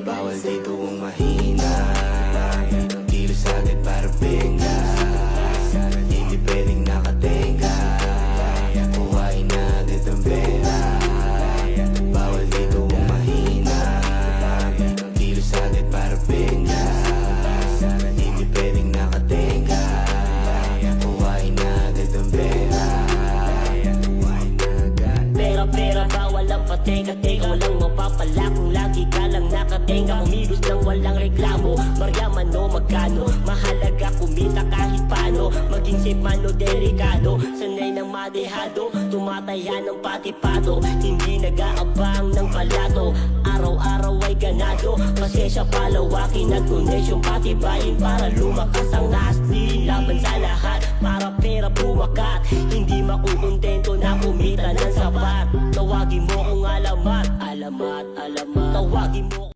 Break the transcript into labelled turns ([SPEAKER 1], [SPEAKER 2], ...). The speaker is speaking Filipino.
[SPEAKER 1] Bawal dito ang mahina, kilos agad para benga. Hindi pwedeng nakatenga, kuhain na agad ang pera. Bawal dito ang mahina, kilos agad para benga. Hindi pwedeng nakatenga, kuhain na agad ang pera.
[SPEAKER 2] Pera, bawal ang pateka-teka. Walang mapapala kung lagi ka lang nakatenga. Umilos nang walang reklamo, maryaman o magkano. Mahalaga kumita kahit paano, maging safe man o delikado. Sanay ng madehado, tumataya ng patipado. Hindi nag-aabang ng palato, araw-araw ay ganado. Pasensya palawakin at koneksyon patibayin para lumakas ang nasli. Laban sa lahat, para pera bumakat. Hindi makukontento na kumita ng sapat. Tawagin mo kung alamat, alamat, alamat. Tawagin mo